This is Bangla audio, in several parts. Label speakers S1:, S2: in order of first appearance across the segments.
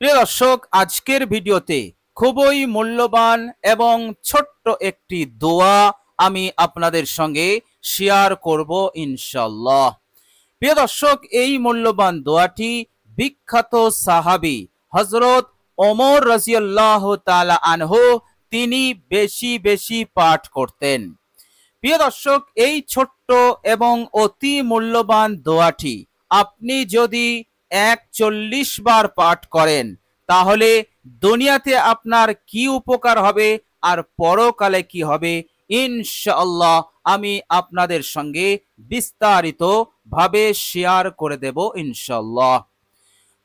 S1: প্রিয় দর্শক, আজকের ভিডিওতে খুবই মূল্যবান এবং ছোট্ট একটি দোয়া আমি আপনাদের সঙ্গে শেয়ার করব ইনশাআল্লাহ। প্রিয় দর্শক, এই মূল্যবান দোয়াটি বিখ্যাত সাহাবী হযরত ওমর রাদিয়াল্লাহু তাআলা আনহু তিনি বেশি বেশি পাঠ করতেন। প্রিয় দর্শক, এই ছোট্ট এবং অতি মূল্যবান দোয়াটি আপনি যদি ৪১ বার পাঠ করেন তাহলে দুনিয়াতে আপনার কি উপকার হবে আর পরকালে কি হবে ইনশাআল্লাহ আমি আপনাদের সঙ্গে বিস্তারিত ভাবে শেয়ার করে দেব ইনশাআল্লাহ।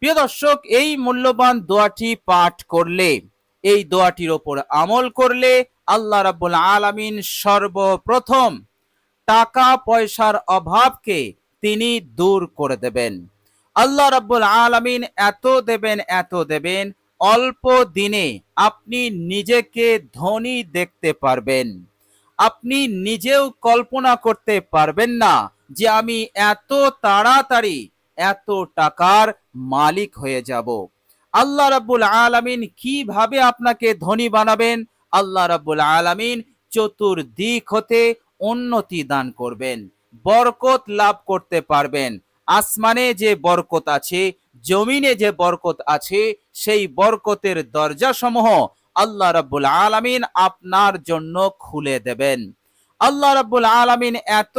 S1: প্রিয় দর্শক, এই মূল্যবান দোয়াটি পাঠ করলে, এই দোয়াটির ওপর আমল করলে আল্লাহ রাব্বুল আলামিন সর্বপ্রথম টাকা পয়সার অভাবকে তিনি দূর করে দেবেন। আল্লাহ রাব্বুল আলামিন এত দেবেন অল্প দিনে আপনি নিজেকে ধনী দেখতে পারবেন। আপনি নিজেও কল্পনা করতে পারবেন না যে আমি এত তাড়াতাড়ি এত টাকার মালিক হয়ে যাব। আল্লাহ রাব্বুল আলামিন কিভাবে আপনাকে ধনী বানাবেন? আল্লাহ রাব্বুল আলামিন চতুর্দিক হতে উন্নতি দান করবেন, বরকত লাভ করতে পারবেন। আসমানে যে বরকত আছে, জমিনে যে বরকত আছে, সেই বরকতের দরজাসমূহ আল্লাহ রাব্বুল আলামিন আপনার জন্য খুলে দেবেন। আল্লাহ রাব্বুল আলামিন এত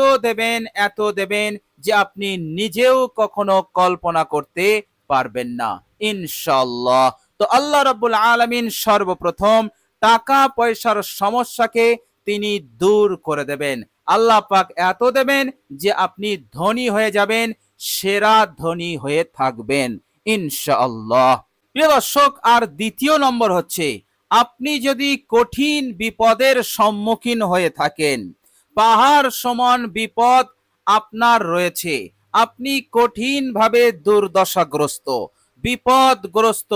S1: দেবেন যে আপনি নিজেও কখনো কল্পনা করতে পারবেন না ইনশাআল্লাহ। তো আল্লাহ রাব্বুল আলামিন সর্বপ্রথম টাকা পয়সার সমস্যাকে তিনি দূর করে দেবেন। আল্লাহ পাক এত দেবেন যে আপনি ধনী হয়ে যাবেন, সেরা ধনী হয়ে থাকবেন ইনশাআল্লাহ। প্রিয় দর্শক, আর দ্বিতীয় নম্বর হচ্ছে, আপনি যদি কঠিন বিপদের সম্মুখীন হয়ে থাকেন, পাহাড় সমান বিপদ আপনার রয়েছে, আপনি কঠিনভাবে দুর্দশাগ্রস্ত, বিপদগ্রস্ত,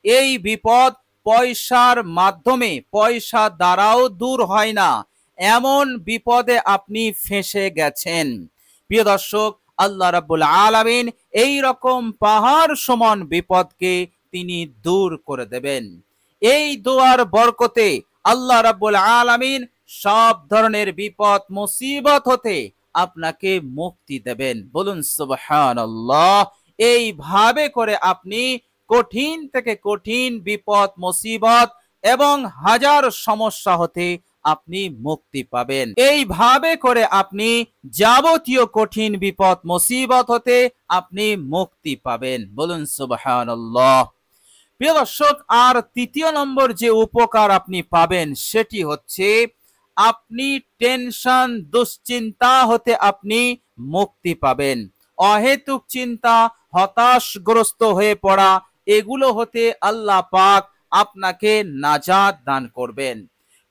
S1: এই বিপদ পয়সার মাধ্যমে, পয়সা দ্বারাও দূর হয় না, এমন বিপদে আপনি ফেঁসে গেছেন। প্রিয় দর্শক, আল্লাহ রাব্বুল আলামিন এই রকম পাহাড় সমান বিপদকে তিনি দূর করে দেবেন। এই দোয়ার বরকতে আল্লাহ রাব্বুল আলামিন সব ধরনের বিপদ মুসিবত হতে আপনাকে মুক্তি দেবেন। বলুন সুবহানাল্লাহ। এইভাবে করে আপনি কঠিন থেকে কঠিন বিপদ মুসিবত এবং হাজার সমস্যা হতে আপনি মুক্তি পাবেন। এইভাবে করে আপনি যাবতীয় কঠিন বিপদ মুসিবত হতে আপনি মুক্তি পাবেন। বলুন সুবহানাল্লাহ। প্রিয় দর্শক, আর তৃতীয় নম্বর যে উপকার আপনি পাবেন সেটি হচ্ছে, আপনি টেনশন দুশ্চিন্তা হতে আপনি মুক্তি পাবেন। অহেতুক চিন্তা, হতাশগ্রস্ত হয়ে পড়া, এগুলো হতে আল্লাহ পাক আপনাকে নাজাত দান করবেন।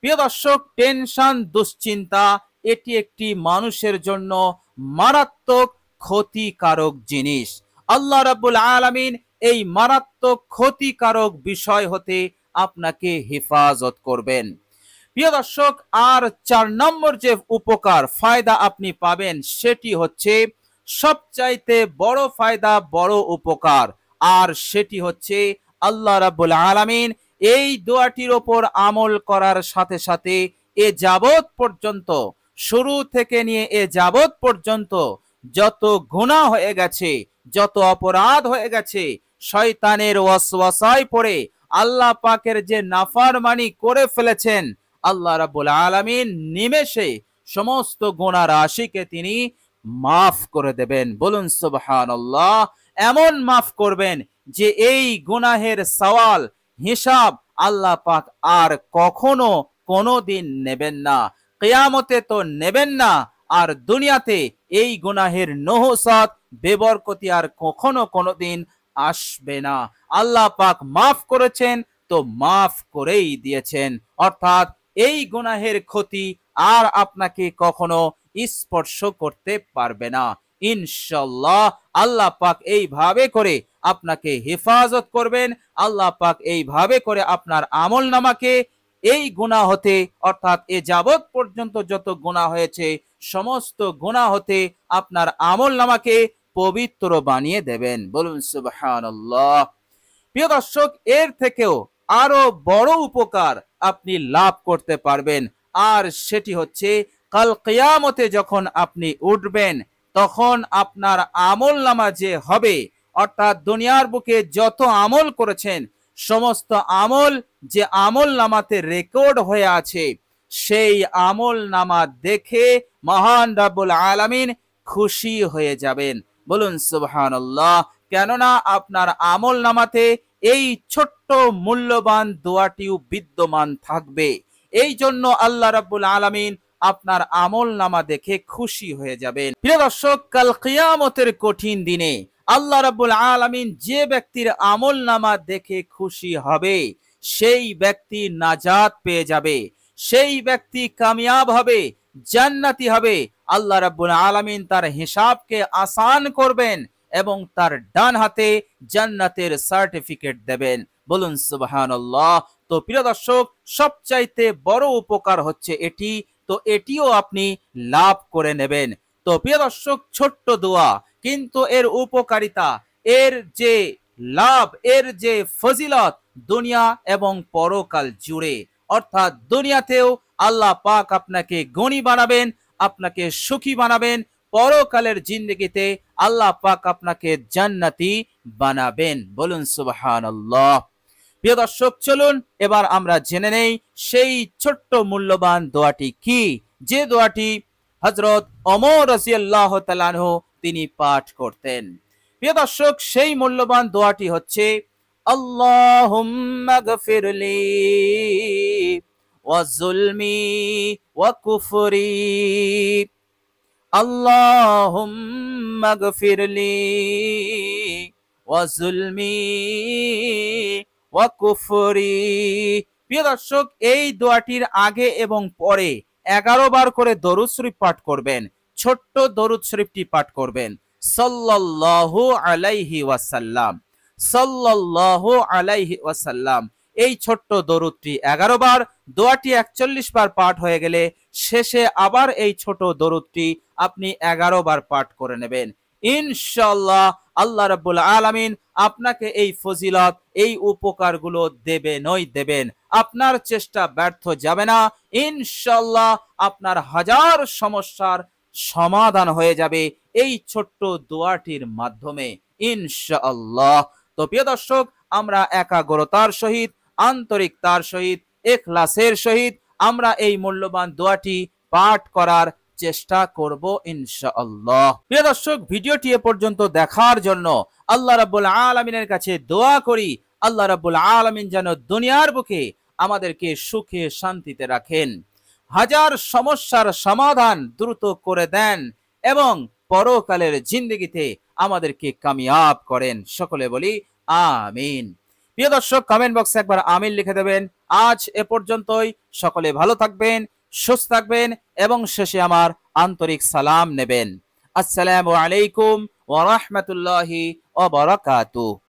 S1: প্রিয় দর্শক, টেনশন দুশ্চিন্তা এটি একটি মানুষের জন্য মারাত্মক ক্ষতিকারক জিনিস। আল্লাহ রাব্বুল আলামিন এই মারাত্মক ক্ষতিকারক বিষয় হতে আপনাকে হেফাজত করবেন। প্রিয় দর্শক, আর ৪ নম্বর যে উপকার ফায়দা আপনি পাবেন সেটি হচ্ছে সবচাইতে বড় ফায়দা, বড় উপকার, আর সেটি হচ্ছে আল্লাহ রাব্বুল আলামিন এই দোয়াটির ওপর আমল করার সাথে সাথে এ যাবত পর্যন্ত, শুরু থেকে নিয়ে এ যাবত পর্যন্ত যত গুনাহ হয়ে গেছে, যত অপরাধ হয়ে গেছে, শয়তানের ওয়াসওয়াসায় পড়ে আল্লাহ পাকের যে নাফরমানি করে ফেলেছেন, আল্লাহ রাব্বুল আলামিন নিমেষে সমস্ত গুনাহ রাশিকে তিনি মাফ করে দেবেন। বলুন সুবহানাল্লাহ। এমন মাফ করবেন যে এই গুনাহের সওয়াল হিসাব আল্লাহ পাক আর কখনো কোনোদিন নেবেন না, কিয়ামতে তো নেবেন না, আর দুনিয়াতে এই গুনাহের নহসাত বেবরকতি আর কখনো কোনোদিন আসবে না। আল্লাহ পাক মাফ করেছেন তো মাফ করেই দিয়েছেন, অর্থাৎ এই গুনাহের ক্ষতি আর আপনাকে কখনো স্পর্শ করতে পারবে না ইনশাআল্লাহ। আল্লাহ পাক এইভাবে করে আপনাকে হেফাজত করবেন। আল্লাহ পাক এইভাবে করে আপনার আমল নামাকে এই গুনাহ হতে, অর্থাৎ এ যাবত পর্যন্ত যত গুনাহ হয়েছে সমস্ত গুনাহ হতে আপনার আমল নামাকে পবিত্র বানিয়ে দেবেন। বলুন সুবহানাল্লাহ। প্রিয় দর্শক, এর থেকেও আরো বড় উপকার আপনি লাভ করতে পারবেন, আর সেটি হচ্ছে কাল কিয়ামতে যখন আপনি উঠবেন তখন আপনার আমল নামা যে হবে, অর্থাৎ দুনিয়ার বুকে যত আমল করেছেন সমস্ত আমল যে আমল নামাতে রেকর্ড হয়ে আছে, সেই আমল নামা দেখে মহান রব্বুল আলামিন খুশি হয়ে যাবেন। বলুন সুবহানাল্লাহ। কেননা আপনার আমল নামাতে এই ছোট্ট মূল্যবান দোয়াটিও বিদ্যমান থাকবে। এই জন্য আল্লাহ রাব্বুল আলামিন আপনার আমল নামা দেখে খুশি হয়ে যাবেন। প্রিয় দর্শক, কাল কিয়ামতের কঠিন দিনে আল্লাহ রাব্বুল আলামিন যে ব্যক্তির আমল নামা দেখে খুশি হবে, সেই ব্যক্তি নাজাত পেয়ে যাবে, সেই ব্যক্তি কামিয়াব হবে, জান্নাতি হবে। আল্লাহ রাব্বুল আলামিন তার হিসাবকে আসান করবেন এবং তার ডান হাতে জান্নাতের সার্টিফিকেট দেবেন। বলুন সুবহানাল্লাহ। তো প্রিয় দর্শক, সবচাইতে বড় উপকার হচ্ছে এটি, তো এটিও আপনি লাভ করে নেবেন। তো প্রিয় দর্শক, ছোট্ট দোয়া, কিন্তু এর উপকারিতা, এর যে লাভ, এর যে ফজিলত দুনিয়া এবং পরকাল জুড়ে, অর্থাৎ দুনিয়াতেও আল্লাহ পাক আপনাকে গণী বানাবেন, আপনাকে সুখী বানাবেন, পরকালের জিন্দেগিতে আল্লাহ পাক আপনাকে জান্নাতি বানাবেন। বলুন সুবহানাল্লাহ। প্রিয় দর্শক, চলুন এবার আমরা জেনে নেই সেই ছোট্ট মূল্যবান দোয়াটি কি, যে দোয়াটি হযরত ওমর রাদিয়াল্লাহু তাআলা আনহু তিনি পাঠ করতেন। প্রিয় দর্শক, সেই মূল্যবান দোয়াটি হচ্ছে আল্লাহুম্মা গফিরলি ওয়া যুলমি ওয়া কুফরি, আল্লাহুম্মা গফিরলি ওয়া যুলমি ওয়া কুফরি। প্রিয় দর্শক, এই দোয়াটির আগে এবং পরে 11 বার করে দরুদ শরীফ পাঠ করবেন। ছোট্ট দরুদ শরীফটি পাঠ করবেন, সাল্লাল্লাহু আলাইহি ওয়াসাল্লাম, সাল্লাল্লাহু আলাইহি ওয়াসাল্লাম। এই ছোট্ট দরুদটি 11 বার, দোয়াটি 41 বার পাঠ হয়ে গেলে শেষে আবার এই ছোট দরুদটি আপনি 11 বার পাঠ করে নেবেন। ইনশাআল্লাহ আল্লাহ রাব্বুল আলামিন আপনাকে এই ফজিলত, এই উপকারগুলো দেবেনই দেবেন। আপনার চেষ্টা ব্যর্থ যাবে না। ইনশাআল্লাহ আপনার হাজার সমস্যার সমাধান হয়ে যাবে এই ছোট্ট দোয়াটির মাধ্যমে, ইনশাআল্লাহ। তো প্রিয় দর্শক, আমরা একাগ্রতার সহিত, আন্তরিকতার সহিত, ইখলাসের সহিত আমরা এই মূল্যবান দোয়াটি পাঠ করার চেষ্টা করব ইনশাআল্লাহ। প্রিয় দর্শক, ভিডিওটি এ পর্যন্ত দেখার জন্য আল্লাহ রাব্বুল আলামিনের কাছে দোয়া করি, আল্লাহ রাব্বুল আলামিন যেন দুনিয়ার বুকে আমাদেরকে সুখে শান্তিতে রাখেন, হাজার সমস্যার সমাধান দ্রুত করে দেন এবং পরকালের জিন্দেগিতে আমাদেরকে কামিয়াব করেন। সকলে বলি আমিন। প্রিয় দর্শক, কমেন্ট বক্সে একবার আমিন লিখে দেবেন। আজ এ পর্যন্তই। সকলে ভালো থাকবেন, সুস্থ থাকবেন এবং শেষে আমার আন্তরিক সালাম নেবেন। আসসালামু আলাইকুম ওয়া রাহমাতুল্লাহি ওয়া বারাকাতুহু।